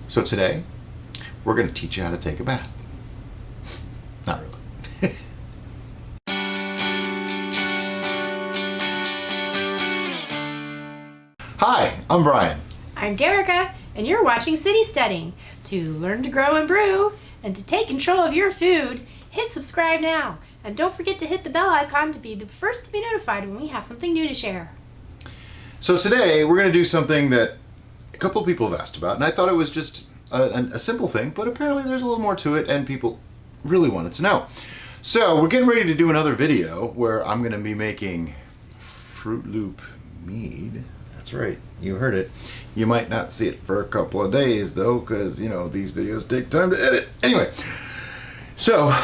So today, we're going to teach you how to take a bath. Not really. Hi, I'm Brian. I'm Derica, and you're watching City Steading. To learn to grow and brew, and to take control of your food, hit subscribe now. And don't forget to hit the bell icon to be the first to be notified when we have something new to share. So today, we're going to do something that a couple of people have asked about, and I thought it was just a simple thing, but apparently there's a little more to it, and people really wanted to know. So we're getting ready to do another video where I'm going to be making Fruit Loop Mead. That's right, you heard it. You might not see it for a couple of days though, because you know these videos take time to edit. Anyway, so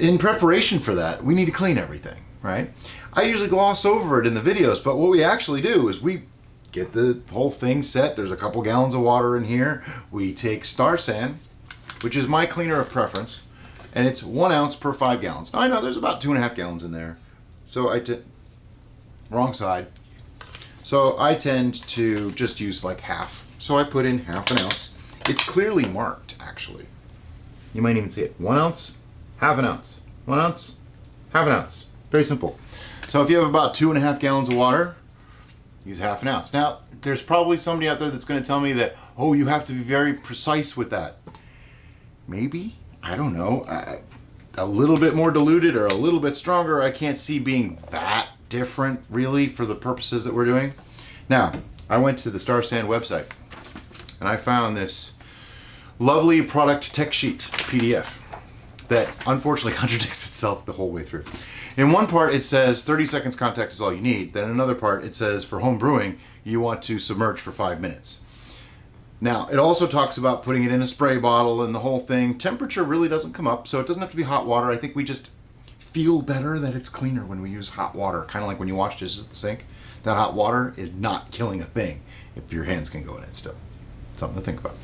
in preparation for that, we need to clean everything, right? I usually gloss over it in the videos, but what we actually do is we get the whole thing set. There's a couple gallons of water in here. We take Star San, which is my cleaner of preference, and it's 1 ounce per 5 gallons. Now, I know there's about 2.5 gallons in there, so wrong side. So I tend to just use like half. So I put in half an ounce. It's clearly marked, actually. You might even see it. 1 ounce, half an ounce. 1 ounce, half an ounce. Very simple. So if you have about 2.5 gallons of water, use half an ounce. Now, there's probably somebody out there that's going to tell me that, oh, you have to be very precise with that. Maybe, I don't know. A little bit more diluted or a little bit stronger, I can't see being that different, really, for the purposes that we're doing. Now, I went to the Star San website, and I found this lovely product tech sheet PDF that unfortunately contradicts itself the whole way through. In one part, it says 30 seconds contact is all you need. Then in another part, it says for home brewing, you want to submerge for 5 minutes. Now, it also talks about putting it in a spray bottle and the whole thing. Temperature really doesn't come up, so it doesn't have to be hot water. I think we just feel better that it's cleaner when we use hot water. Kind of like when you wash dishes at the sink. That hot water is not killing a thing if your hands can go in it still. Something to think about.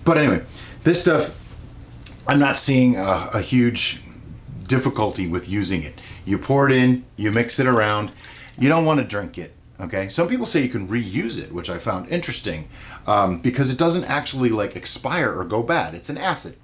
But anyway, this stuff, I'm not seeing a huge difficulty with using it. You pour it in, you mix it around. You don't want to drink it, okay? Some people say you can reuse it, which I found interesting, because it doesn't actually like expire or go bad. It's an acid.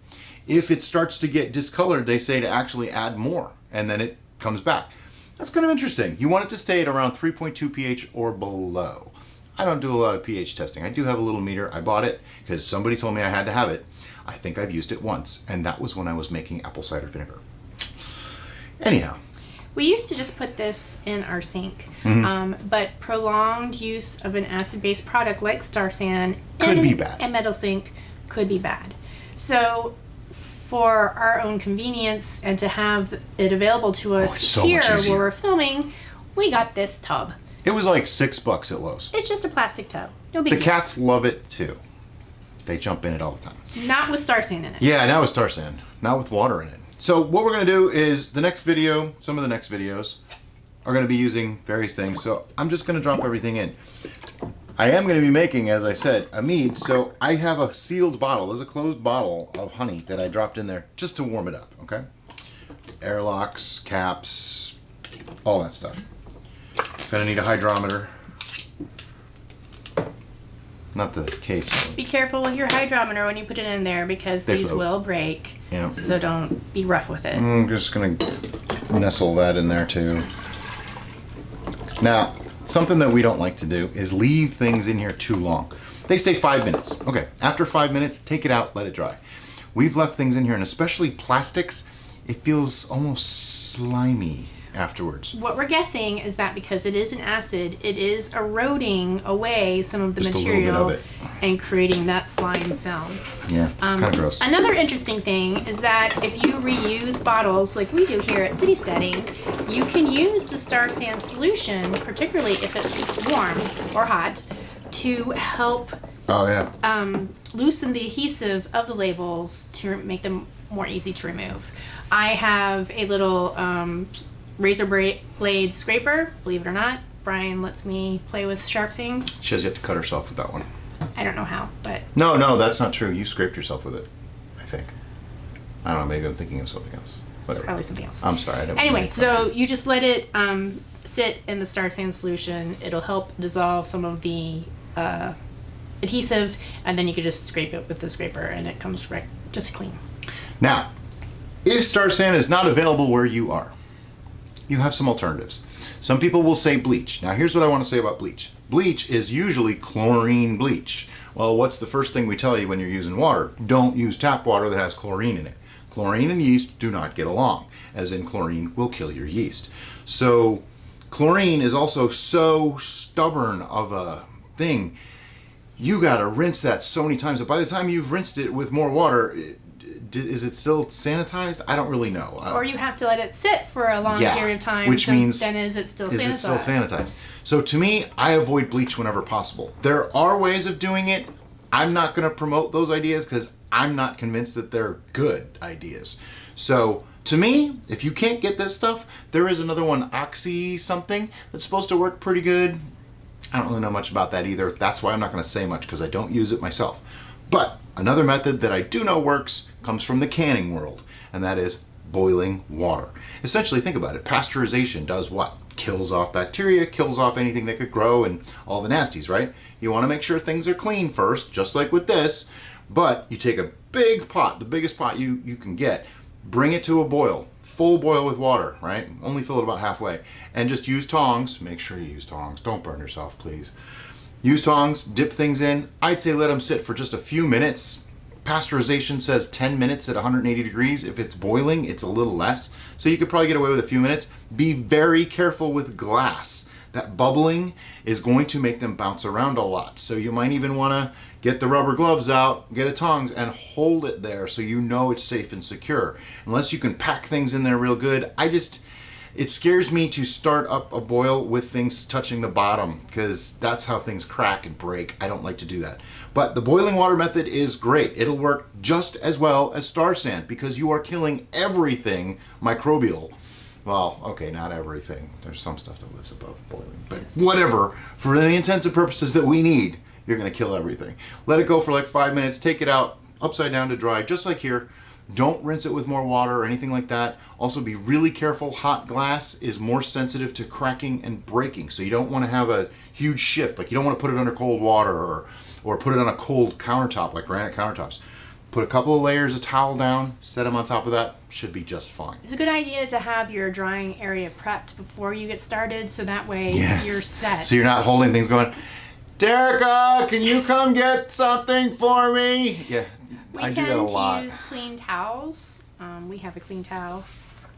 If it starts to get discolored, they say to actually add more, and then it comes back. That's kind of interesting. You want it to stay at around 3.2 pH or below. I don't do a lot of pH testing. I do have a little meter. I bought it because somebody told me I had to have it. I think I've used it once, and that was when I was making apple cider vinegar. Anyhow. We used to just put this in our sink, but prolonged use of an acid-based product like Star San could be bad. And metal sink could be bad. So for our own convenience and to have it available to us here where we're filming, we got this tub. It was like $6 at Lowe's. It's just a plastic tub. No big deal. The cats love it too. They jump in it all the time. Not with Star San in it. Yeah, not with Star San. Not with water in it. So what we're going to do is the next video, some of the next videos are going to be using various things. So I'm just going to drop everything in. I am going to be making, as I said, a mead. So I have a sealed bottle. There's a closed bottle of honey that I dropped in there just to warm it up, okay? Airlocks, caps, all that stuff. Going to need a hydrometer. Not the case. Be careful with your hydrometer when you put it in there because these will break. Yeah. So don't be rough with it. I'm just going to nestle that in there too. Now, something that we don't like to do is leave things in here too long. They say 5 minutes. Okay, after 5 minutes, take it out, let it dry. We've left things in here, and especially plastics, it feels almost slimy afterwards. What we're guessing is that because it is an acid, it is eroding away some of the just material a little bit of it. And creating that slime film. Yeah, kind of gross. Another interesting thing is that if you reuse bottles like we do here at City Steading, you can use the Star San solution, particularly if it's warm or hot, to help loosen the adhesive of the labels to make them more easy to remove. I have a little razor blade scraper, believe it or not. Brian lets me play with sharp things. She has yet to cut herself with that one. I don't know how, but... No, that's not true. You scraped yourself with it, I think. I don't know, maybe I'm thinking of something else. Whatever. Probably something else. I'm sorry. I didn't Anyway, so you just let it sit in the Star San solution. It'll help dissolve some of the adhesive, and then you could just scrape it with the scraper and it comes right just clean. Now, if Star San is not available where you are, you have some alternatives. Some people will say bleach. Now here's what I want to say about bleach. Bleach is usually chlorine bleach. Well, what's the first thing we tell you when you're using water? Don't use tap water that has chlorine in it. Chlorine and yeast do not get along, as in chlorine will kill your yeast. So chlorine is also so stubborn of a thing. You gotta rinse that so many times that by the time you've rinsed it with more water, is it still sanitized? I don't really know. Or you have to let it sit for a long period of time. Which means, then is it still sanitized? Is it still sanitized? So to me, I avoid bleach whenever possible. There are ways of doing it. I'm not going to promote those ideas because I'm not convinced that they're good ideas. So to me, if you can't get this stuff, there is another one, Oxy something, that's supposed to work pretty good. I don't really know much about that either. That's why I'm not going to say much because I don't use it myself. But another method that I do know works comes from the canning world, and that is boiling water. Essentially, think about it. Pasteurization does what? Kills off bacteria, kills off anything that could grow and all the nasties, right? You want to make sure things are clean first, just like with this, but you take a big pot, the biggest pot you can get, bring it to a boil, full boil with water, right? Only fill it about halfway, and just use tongs. Make sure you use tongs. Don't burn yourself, please. Use tongs, dip things in. I'd say let them sit for just a few minutes. Pasteurization says 10 minutes at 180 degrees. If it's boiling, it's a little less. So you could probably get away with a few minutes. Be very careful with glass. That bubbling is going to make them bounce around a lot. So you might even want to get the rubber gloves out, get a tongs, and hold it there so you know it's safe and secure. Unless you can pack things in there real good, it scares me to start up a boil with things touching the bottom because that's how things crack and break. I don't like to do that. But the boiling water method is great. It'll work just as well as Star San because you are killing everything microbial. Well, okay, not everything. There's some stuff that lives above boiling. But whatever, for the intents and purposes that we need, you're going to kill everything. Let it go for like 5 minutes. Take it out upside down to dry, just like here. Don't rinse it with more water or anything like that. Also be really careful. Hot glass is more sensitive to cracking and breaking. So you don't want to have a huge shift. Like you don't want to put it under cold water or put it on a cold countertop like granite countertops. Put a couple of layers of towel down, set them on top of that, should be just fine. It's a good idea to have your drying area prepped before you get started so that way you're set. So you're not holding things going, Derica, can you come get something for me? Yeah, I do that a lot. We tend to use clean towels. We have a clean towel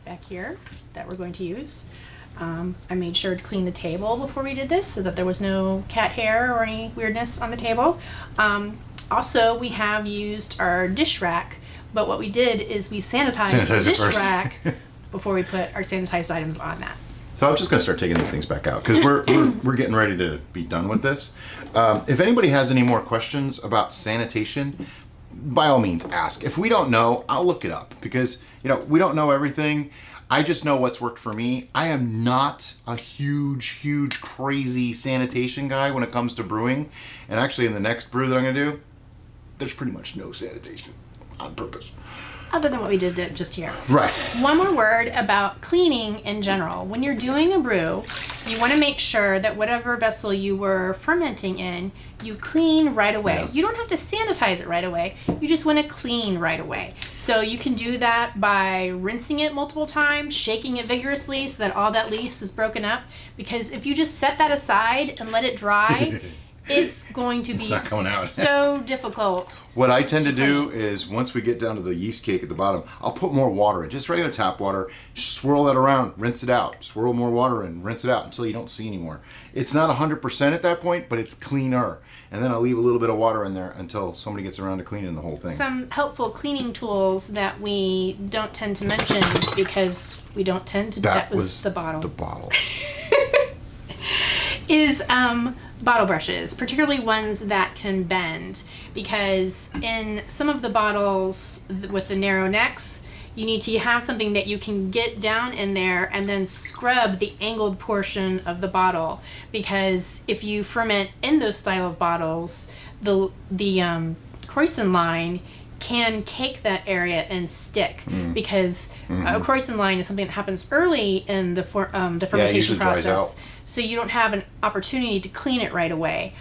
back here that we're going to use. I made sure to clean the table before we did this so that there was no cat hair or any weirdness on the table. Also, we have used our dish rack, but what we did is we sanitized the dish rack before we put our sanitized items on that. So I'm just going to start taking these things back out because we're getting ready to be done with this. If anybody has any more questions about sanitation, by all means ask. If we don't know, I'll look it up because we don't know everything. I just know what's worked for me. I am not a huge, crazy sanitation guy when it comes to brewing. And actually in the next brew that I'm going to do, there's pretty much no sanitation on purpose. Other than what we did just here. Right. One more word about cleaning in general. When you're doing a brew, you want to make sure that whatever vessel you were fermenting in, you clean right away. Yeah. You don't have to sanitize it right away. You just want to clean right away. So you can do that by rinsing it multiple times, shaking it vigorously so that all that least is broken up. Because if you just set that aside and let it dry, it's going to be so difficult. What I tend to do is once we get down to the yeast cake at the bottom, I'll put more water in, just regular tap water, swirl that around, rinse it out, swirl more water in, rinse it out until you don't see anymore. It's not 100% at that point, but it's cleaner. And then I'll leave a little bit of water in there until somebody gets around to cleaning the whole thing. Some helpful cleaning tools that we don't tend to mention because we don't tend to, that was the bottle. The bottle. Is bottle brushes, particularly ones that can bend, because in some of the bottles with the narrow necks, you need to have something that you can get down in there and then scrub the angled portion of the bottle, because if you ferment in those style of bottles, the croissant line can cake that area and stick because a croissant line is something that happens early in the fermentation process. So you don't have an opportunity to clean it right away.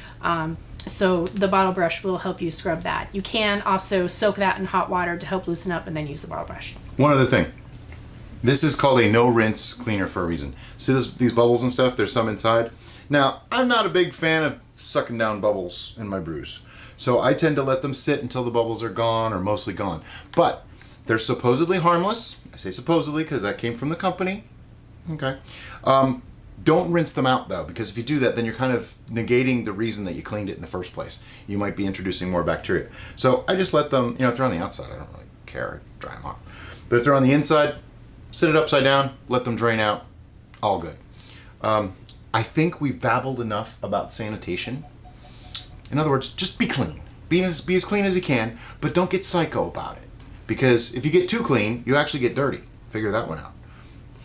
So the bottle brush will help you scrub that. You can also soak that in hot water to help loosen up and then use the bottle brush. One other thing. This is called a no rinse cleaner for a reason. See these bubbles and stuff? There's some inside. Now, I'm not a big fan of sucking down bubbles in my brews. So I tend to let them sit until the bubbles are gone or mostly gone. But they're supposedly harmless. I say supposedly because that came from the company. Okay. Don't rinse them out though, because if you do that, then you're kind of negating the reason that you cleaned it in the first place. You might be introducing more bacteria. So I just let them, if they're on the outside, I don't really care. I dry them off. But if they're on the inside, sit it upside down, let them drain out, all good. I think we've babbled enough about sanitation. In other words, just be clean. Be as clean as you can, but don't get psycho about it. Because if you get too clean, you actually get dirty. Figure that one out.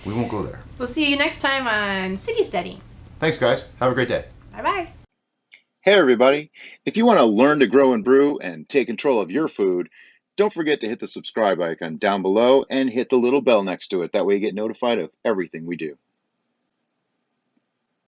We won't go there. We'll see you next time on City Steading. Thanks, guys. Have a great day. Bye-bye. Hey everybody, if you want to learn to grow and brew and take control of your food, don't forget to hit the subscribe icon down below and hit the little bell next to it. That way you get notified of everything we do.